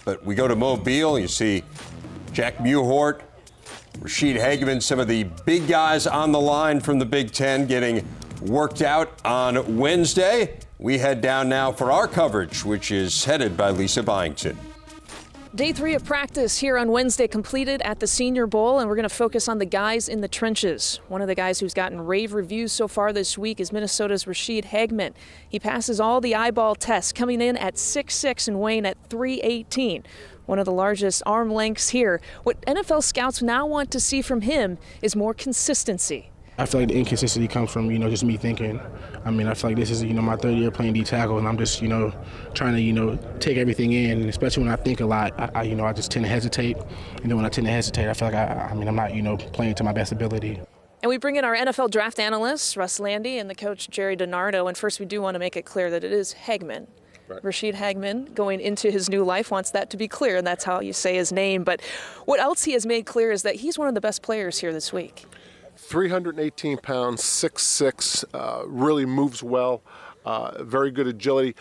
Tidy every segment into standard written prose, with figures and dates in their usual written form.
But we go to Mobile, you see Jack Muhort, Rashid Hageman, some of the big guys on the line from the Big Ten getting worked out on Wednesday. We head down now for our coverage, which is headed by Lisa Byington. Day 3 of practice here on Wednesday completed at the Senior Bowl, and we're going to focus on the guys in the trenches. One of the guys who's gotten rave reviews so far this week is Minnesota's Rashid Hageman. He passes all the eyeball tests, coming in at 6'6" and weighing at 318. One of the largest arm lengths here. What NFL scouts now want to see from him is more consistency. I feel like the inconsistency comes from, just me thinking. I mean, I feel like this is, my third year playing D tackle, and I'm just, trying to, take everything in. And especially when I think a lot, I just tend to hesitate. And then when I tend to hesitate, I feel like I'm not, playing to my best ability. And we bring in our NFL draft analysts, Russ, Lande, and the coach, Gerry, DiNardo. And first, we do want to make it clear that it is Hageman. Right. Rashid Hageman, going into his new life, wants that to be clear, and that's how you say his name. But what else he has made clear is that he's one of the best players here this week. 318 pounds, 6'6", really moves well, very good agility.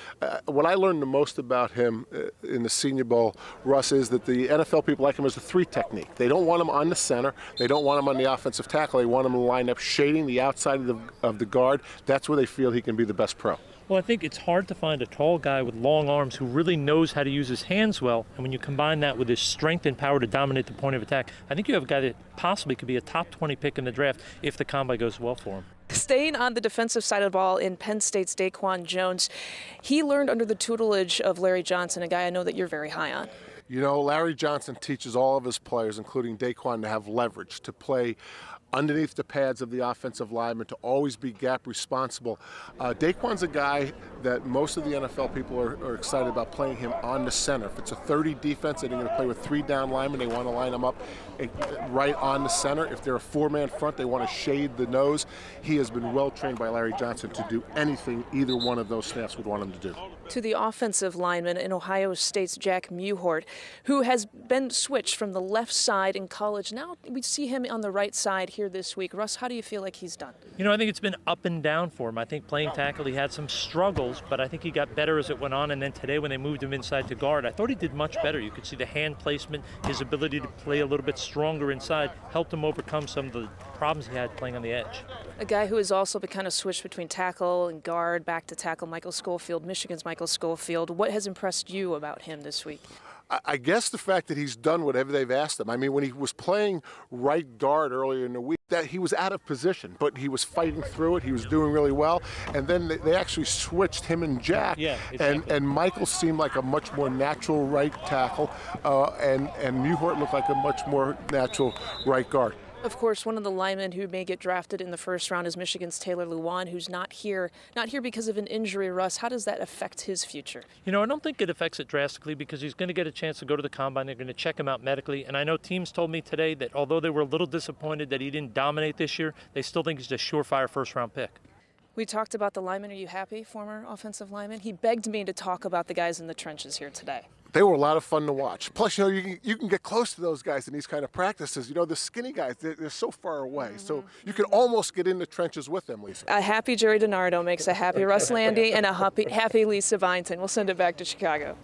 What I learned the most about him in the Senior Bowl, Russ, is that the NFL people like him as a 3 technique. They don't want him on the center. They don't want him on the offensive tackle. They want him to line up shading the outside of the guard. That's where they feel he can be the best pro. Well, I think it's hard to find a tall guy with long arms who really knows how to use his hands well. And when you combine that with his strength and power to dominate the point of attack, I think you have a guy that possibly could be a top 20 pick in the draft if the combine goes well for him. Staying on the defensive side of the ball in Penn State's Daquan Jones, he learned under the tutelage of Larry Johnson, a guy I know that you're very high on. Larry Johnson teaches all of his players, including Daquan, to have leverage, to play underneath the pads of the offensive lineman, to always be gap responsible. Daquan's a guy that most of the NFL people are excited about playing him on the center. If it's a 30 defense and they're going to play with 3 down linemen, they want to line them up right on the center. If they're a 4-man front, they want to shade the nose. He has been well trained by Larry Johnson to do anything either one of those snaps would want him to do. To the offensive lineman in Ohio State's Jack Muhort, who has been switched from the left side in college. Now we see him on the right side here this week. Russ, how do you feel like he's done? I think it's been up and down for him. I think playing tackle, he had some struggles, but I think he got better as it went on. And then today when they moved him inside to guard, I thought he did much better. You could see the hand placement, his ability to play a little bit stronger inside, helped him overcome some of the problems he had playing on the edge. A guy who has also been kind of switched between tackle and guard, back to tackle, Michael Schofield, Michigan's Michael Schofield. What has impressed you about him this week? I guess the fact that he's done whatever they've asked him. I mean, when he was playing right guard earlier in the week, that he was out of position, but he was fighting through it. He was doing really well. And then they actually switched him and Jack. Yeah, exactly. And Michael seemed like a much more natural right tackle, and Muhort looked like a much more natural right guard. Of course, one of the linemen who may get drafted in the first round is Michigan's Taylor Lewan, who's not here because of an injury. Russ, how does that affect his future? I don't think it affects it drastically because he's going to get a chance to go to the combine. They're going to check him out medically. And I know teams told me today that although they were a little disappointed that he didn't dominate this year, they still think he's a surefire first-round pick. We talked about the lineman. Are you happy, former offensive lineman? He begged me to talk about the guys in the trenches here today. They were a lot of fun to watch. Plus, you can get close to those guys in these kind of practices. The skinny guys, they're so far away. Mm-hmm. So you can almost get in the trenches with them, Lisa. A happy Gerry DiNardo makes a happy Russ Lande and a happy Lisa Byington. We'll send it back to Chicago.